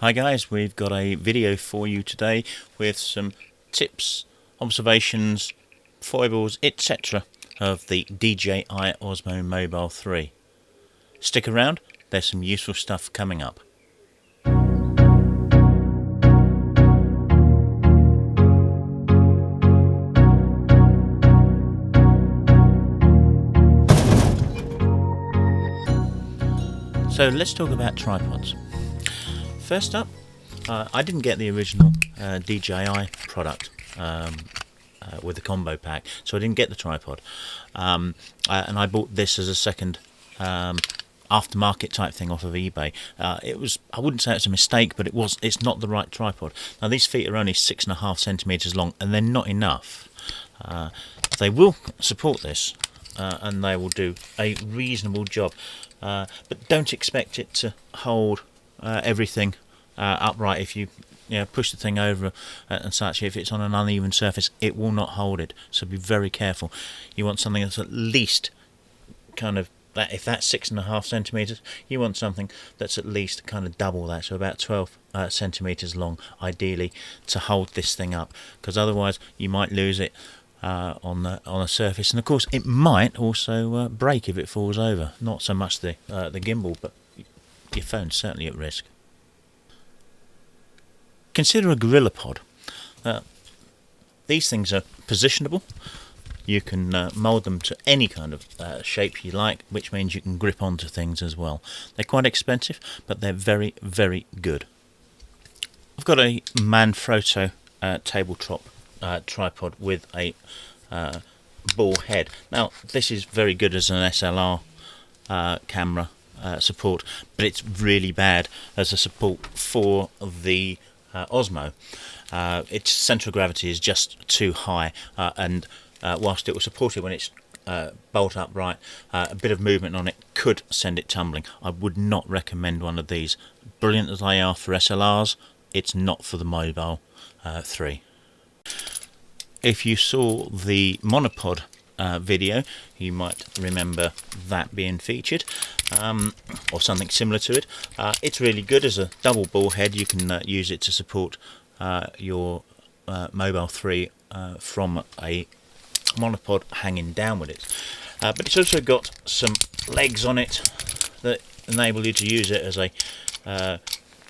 Hi guys, we've got a video for you today with some tips, observations, foibles, etc. of the DJI Osmo Mobile 3. Stick around, there's some useful stuff coming up. So let's talk about tripods. First up, I didn't get the original DJI product with the combo pack, so I didn't get the tripod, and I bought this as a second aftermarket type thing off of eBay. I wouldn't say it's a mistake, but it's not the right tripod. Now these feet are only 6.5 centimeters long, and they're not enough. They will support this, and they will do a reasonable job, but don't expect it to hold everything upright. If you push the thing over and such, if it's on an uneven surface, it will not hold it, so be very careful. You want something that's at least kind of that. If that's 6.5 centimeters, you want something that's at least kind of double that, so about 12 centimeters long ideally, to hold this thing up, because otherwise you might lose it on a surface, and of course it might also break if it falls over. Not so much the gimbal, but your phone's certainly at risk. Consider a gorilla pod. These things are positionable. You can mould them to any kind of shape you like, which means you can grip onto things as well. They're quite expensive, but they're very, very good. I've got a Manfrotto tabletop tripod with a ball head. Now this is very good as an SLR camera support, but it's really bad as a support for the Osmo. Its centre of gravity is just too high, and whilst it will support it when it's bolt upright, a bit of movement on it could send it tumbling. I would not recommend one of these. Brilliant as they are for SLRs, it's not for the Mobile 3. If you saw the monopod video, you might remember that being featured, or something similar to it. It's really good as a double ball head. You can use it to support your Mobile 3 from a monopod hanging down with it. But it's also got some legs on it that enable you to use it as a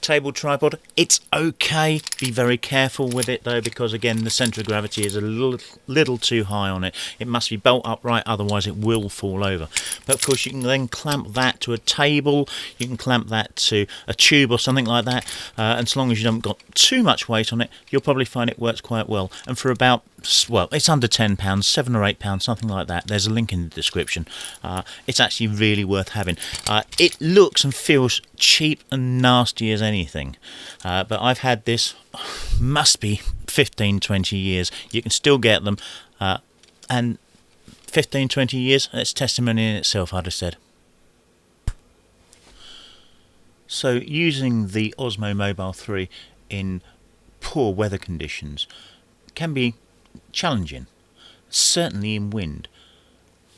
table tripod. It's okay. Be very careful with it though, because again the centre of gravity is a little too high on it. It must be bolt upright, otherwise it will fall over. But of course you can then clamp that to a table, you can clamp that to a tube or something like that, and as long as you haven't got too much weight on it, you'll probably find it works quite well. And for about, well, it's under £10, £7 or £8, something like that. There's a link in the description. It's actually really worth having. It looks and feels cheap and nasty as anything, but I've had this, must be 15-20 years. You can still get them, and 15-20 years, that's testimony in itself, I'd have said. So using the Osmo Mobile 3 in poor weather conditions can be challenging, certainly in wind.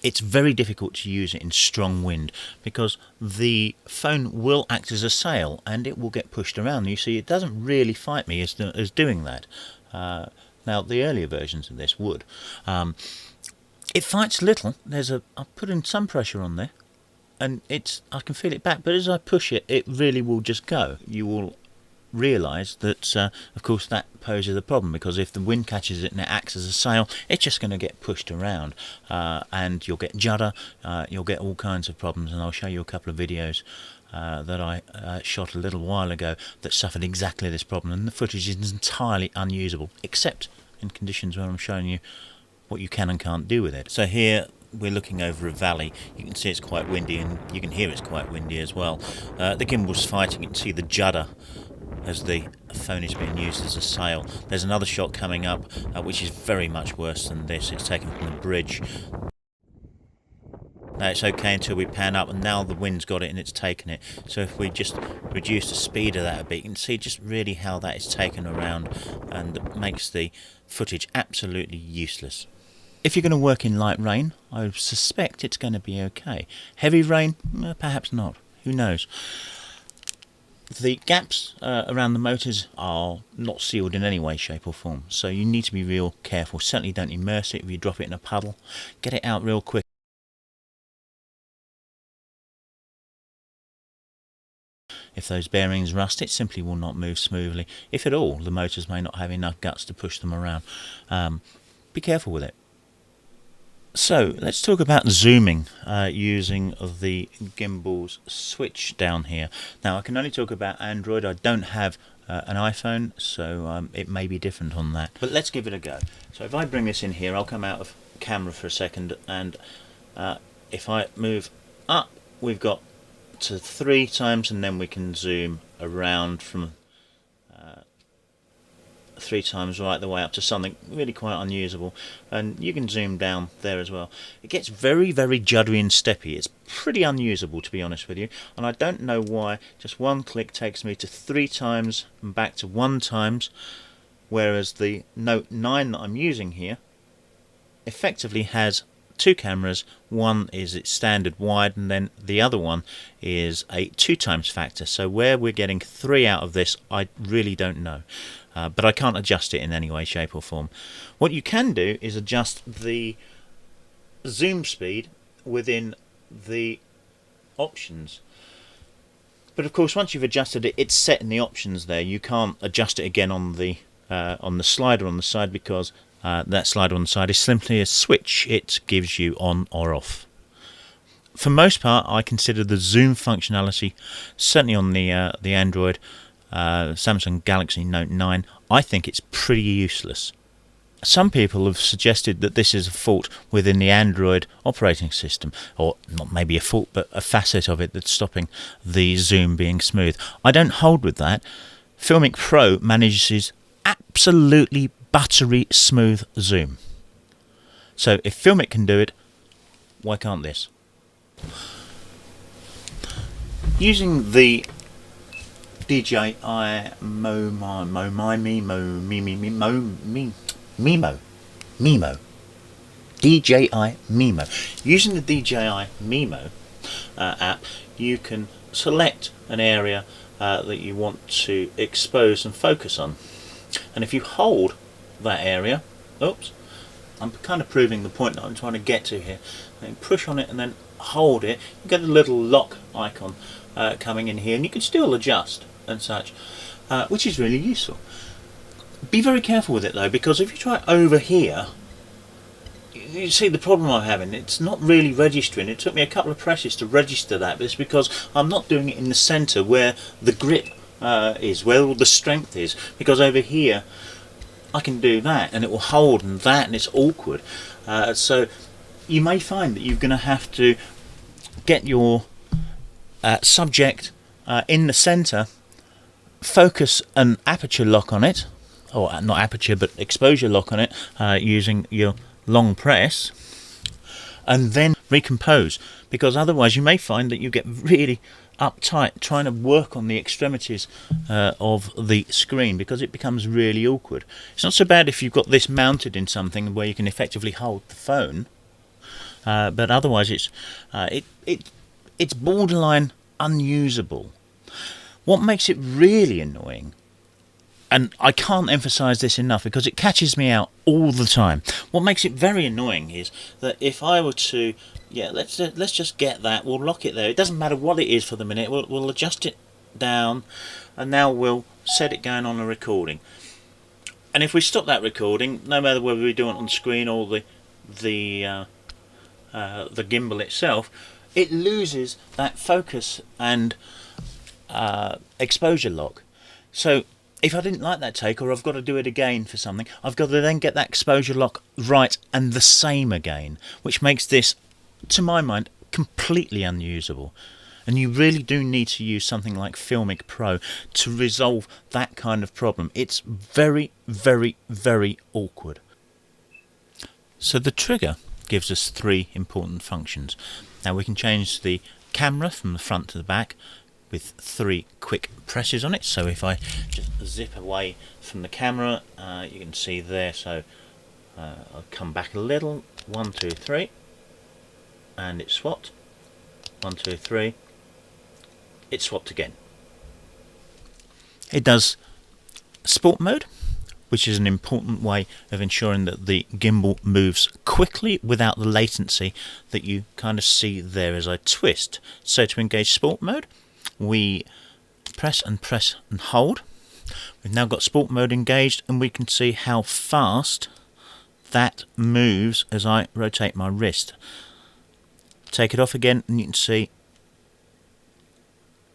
It's very difficult to use it in strong wind, because the phone will act as a sail and it will get pushed around. You see, it doesn't really fight me as doing that. Now the earlier versions of this would. It fights little. I put in some pressure on there, and I can feel it back, but as I push it, it really will just go. You will realise that of course that poses a problem, because if the wind catches it and it acts as a sail, it's just going to get pushed around, and you'll get judder, you'll get all kinds of problems. And I'll show you a couple of videos that I shot a little while ago that suffered exactly this problem, and the footage is entirely unusable except in conditions where I'm showing you what you can and can't do with it. So here we're looking over a valley. You can see it's quite windy, and you can hear it's quite windy as well. The gimbal's fighting. You can see the judder as the phone is being used as a sail. There's another shot coming up which is very much worse than this. It's taken from the bridge. Now it's okay until we pan up, and now the wind's got it and it's taken it. So if we just reduce the speed of that a bit, you can see just really how that is taken around, and it makes the footage absolutely useless. If you're going to work in light rain, I suspect it's going to be okay. Heavy rain, perhaps not. Who knows? The gaps around the motors are not sealed in any way, shape or form, so you need to be real careful. Certainly don't immerse it. If you drop it in a puddle, get it out real quick. If those bearings rust, it simply will not move smoothly. If at all, the motors may not have enough guts to push them around. Be careful with it. So let's talk about zooming using the Gimbal's switch down here. Now I can only talk about Android. I don't have an iPhone, so it may be different on that. But let's give it a go. So if I bring this in here, I'll come out of camera for a second, and if I move up, we've got to 3 times, and then we can zoom around from 3 times right the way up to something really quite unusable, and you can zoom down there as well. It gets very, very juddery and steppy. It's pretty unusable, to be honest with you, and I don't know why just one click takes me to 3 times and back to 1 times, whereas the Note 9 that I'm using here effectively has 2 cameras. One is its standard wide, and then the other one is a 2 times factor. So where we're getting 3 out of this, I really don't know. But I can't adjust it in any way, shape or form. What you can do is adjust the zoom speed within the options. But of course, once you've adjusted it, it's set in the options there. You can't adjust it again on the slider on the side, because that slider on the side is simply a switch. It gives you on or off. For most part, I consider the zoom functionality, certainly on the Android Samsung Galaxy Note 9, I think it's pretty useless. Some people have suggested that this is a fault within the Android operating system, or not maybe a fault, but a facet of it that's stopping the zoom being smooth. I don't hold with that. Filmic Pro manages absolutely buttery smooth zoom. So if Filmic can do it, why can't this? Using the DJI Mimo. DJI Mimo. Using the DJI Mimo app, you can select an area that you want to expose and focus on. And if you hold that area, oops, I'm kind of proving the point that I'm trying to get to here. And push on it and then hold it. You get a little lock icon coming in here, and you can still adjust and such, which is really useful. Be very careful with it though, because if you try over here, you see the problem I'm having. It's not really registering. It took me a couple of presses to register that, but it's because I'm not doing it in the center where the grip is, where all the strength is, because over here I can do that and it will hold, and that, and it's awkward. So you may find that you're going to have to get your subject in the center, focus an aperture lock on it, or not aperture but exposure lock on it, using your long press, and then recompose, because otherwise you may find that you get really uptight trying to work on the extremities of the screen, because it becomes really awkward. It's not so bad if you've got this mounted in something where you can effectively hold the phone, but otherwise it's borderline unusable. What makes it really annoying, and I can't emphasize this enough because it catches me out all the time, what makes it very annoying is that if I were to, let's just get that, we'll lock it there, it doesn't matter what it is for the minute, we'll adjust it down, and now we'll set it going on a recording. And if we stop that recording, no matter whether we do it on screen or the gimbal itself, it loses that focus and exposure lock. So if I didn't like that take, or I've got to do it again for something, I've got to then get that exposure lock right and the same again, which makes this, to my mind, completely unusable. And you really do need to use something like Filmic Pro to resolve that kind of problem. It's very, very, very awkward. So the trigger gives us 3 important functions. Now we can change the camera from the front to the back with 3 quick presses on it. So if I just zip away from the camera, you can see there, so I'll come back a little, 1, 2, 3, and it's swapped, 1, 2, 3, it's swapped again. It does sport mode, which is an important way of ensuring that the gimbal moves quickly without the latency that you kind of see there as I twist. So to engage sport mode, we press and hold. We've now got sport mode engaged, and we can see how fast that moves as I rotate my wrist. Take it off again and you can see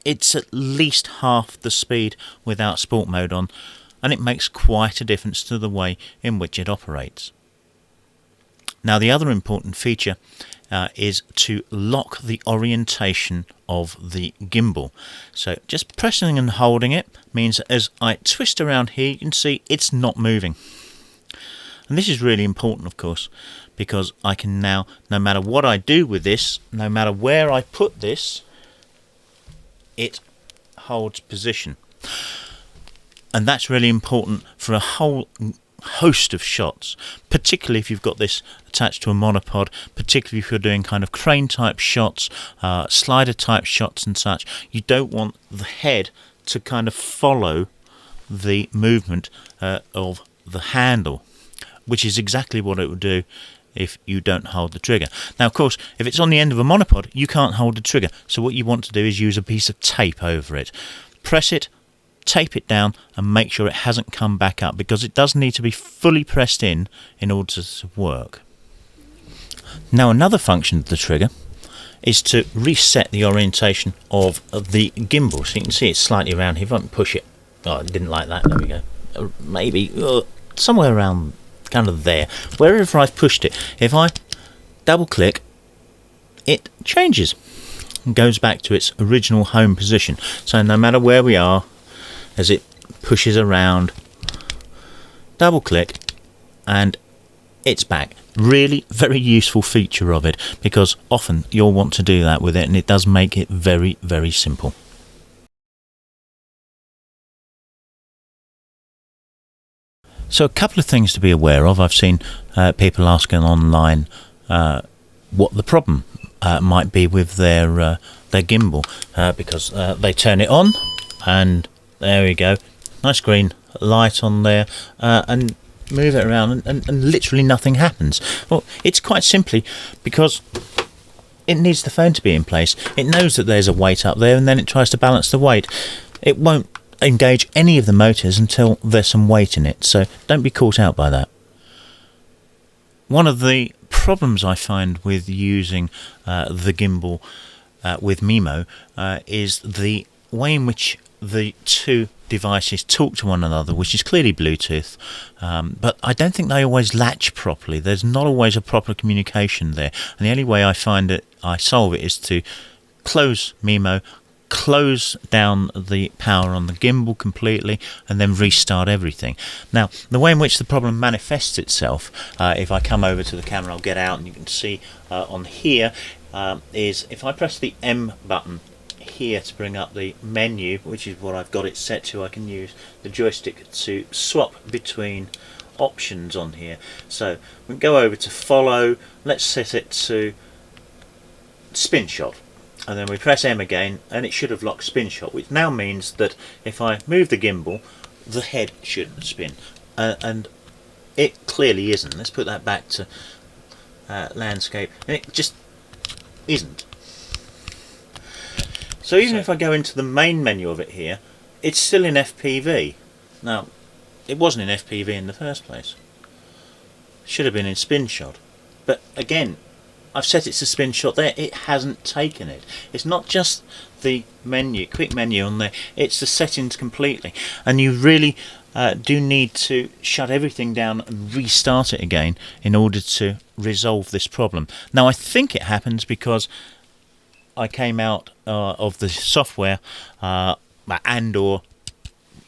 it's at least half the speed without sport mode on, and it makes quite a difference to the way in which it operates. Now the other important feature is to lock the orientation of the gimbal. So just pressing and holding it means that as I twist around here, you can see it's not moving. And this is really important, of course, because I can now, no matter what I do with this, no matter where I put this, it holds position. And that's really important for a whole host of shots, particularly if you've got this attached to a monopod, particularly if you're doing kind of crane type shots, slider type shots and such. You don't want the head to kind of follow the movement of the handle, which is exactly what it would do if you don't hold the trigger. Now, of course, if it's on the end of a monopod, you can't hold the trigger. So what you want to do is use a piece of tape over it. Press it, tape it down, and make sure it hasn't come back up, because it does need to be fully pressed in order to work. Now, another function of the trigger is to reset the orientation of the gimbal. So you can see it's slightly around here. If I can push it, oh, I didn't like that. There we go. Maybe somewhere around kind of there, wherever I've pushed it. If I double click, it changes and goes back to its original home position. So no matter where we are, as it pushes around, double click and it's back. Really very useful feature of it, because often you'll want to do that with it, and it does make it very, very simple. So a couple of things to be aware of. I've seen people asking online what the problem might be with their gimbal, because they turn it on and there we go, nice green light on there, and move it around and literally nothing happens. Well, it's quite simply because it needs the phone to be in place. It knows that there's a weight up there, and then it tries to balance the weight. It won't engage any of the motors until there's some weight in it, so don't be caught out by that. One of the problems I find with using the gimbal with Mimo is the way in which the two devices talk to one another, which is clearly Bluetooth, but I don't think they always latch properly. There's not always a proper communication there, and the only way I find that I solve it is to close Mimo, close down the power on the gimbal completely, and then restart everything. Now, the way in which the problem manifests itself, if I come over to the camera, I'll get out and you can see on here, is if I press the M button here to bring up the menu, which is what I've got it set to, I can use the joystick to swap between options on here. So we can go over to follow, let's set it to spin shot, and then we press M again and it should have locked spin shot, which now means that if I move the gimbal, the head shouldn't spin, and it clearly isn't. Let's put that back to landscape, and it just isn't. So even if I go into the main menu of it here, it's still in FPV. Now, it wasn't in FPV in the first place. Should have been in spin shot. But again, I've set it to spin shot there, it hasn't taken it. It's not just the menu, quick menu on there, it's the settings completely. And you really do need to shut everything down and restart it again in order to resolve this problem. Now, I think it happens because I came out of the software and or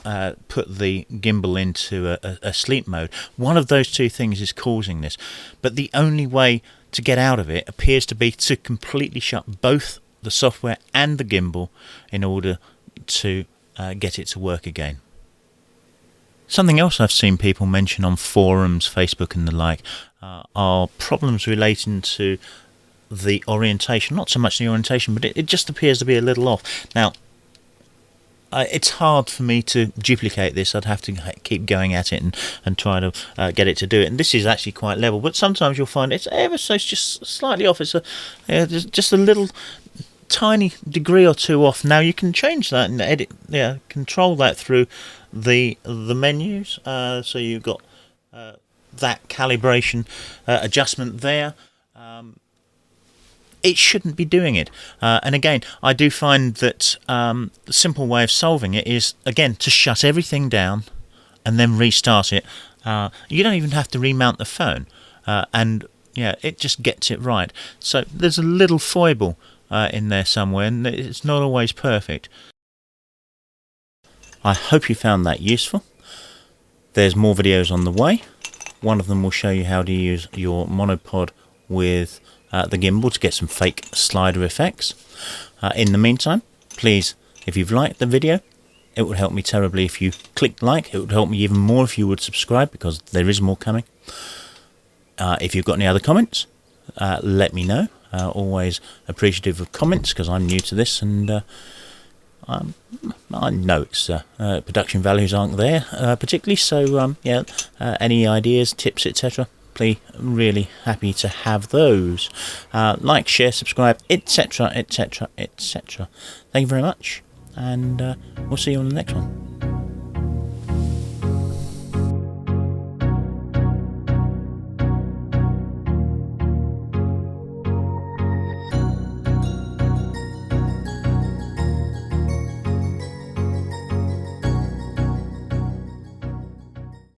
put the gimbal into a sleep mode. One of those two things is causing this, but the only way to get out of it appears to be to completely shut both the software and the gimbal in order to get it to work again. Something else I've seen people mention on forums, Facebook and the like, are problems relating to the orientation. Not so much the orientation, but it just appears to be a little off. Now, it's hard for me to duplicate this. I'd have to keep going at it and try to get it to do it. And this is actually quite level, but sometimes you'll find it's ever so just slightly off. It's just a little tiny degree or two off. Now you can change that and edit, control that through the menus. So you've got that calibration adjustment there. It shouldn't be doing it. And again, I do find that the simple way of solving it is, again, to shut everything down and then restart it. You don't even have to remount the phone. And it just gets it right. So there's a little foible in there somewhere, and it's not always perfect. I hope you found that useful. There's more videos on the way. One of them will show you how to use your monopod with the gimbal to get some fake slider effects. In the meantime, please, if you've liked the video, it would help me terribly if you clicked like. It would help me even more if you would subscribe, because there is more coming. If you've got any other comments, let me know. Always appreciative of comments, because I'm new to this, and I know it's production values aren't there particularly. So any ideas, tips, etc., please, really happy to have those. Like, share, subscribe, etc., etc., etc. Thank you very much, and we'll see you on the next one.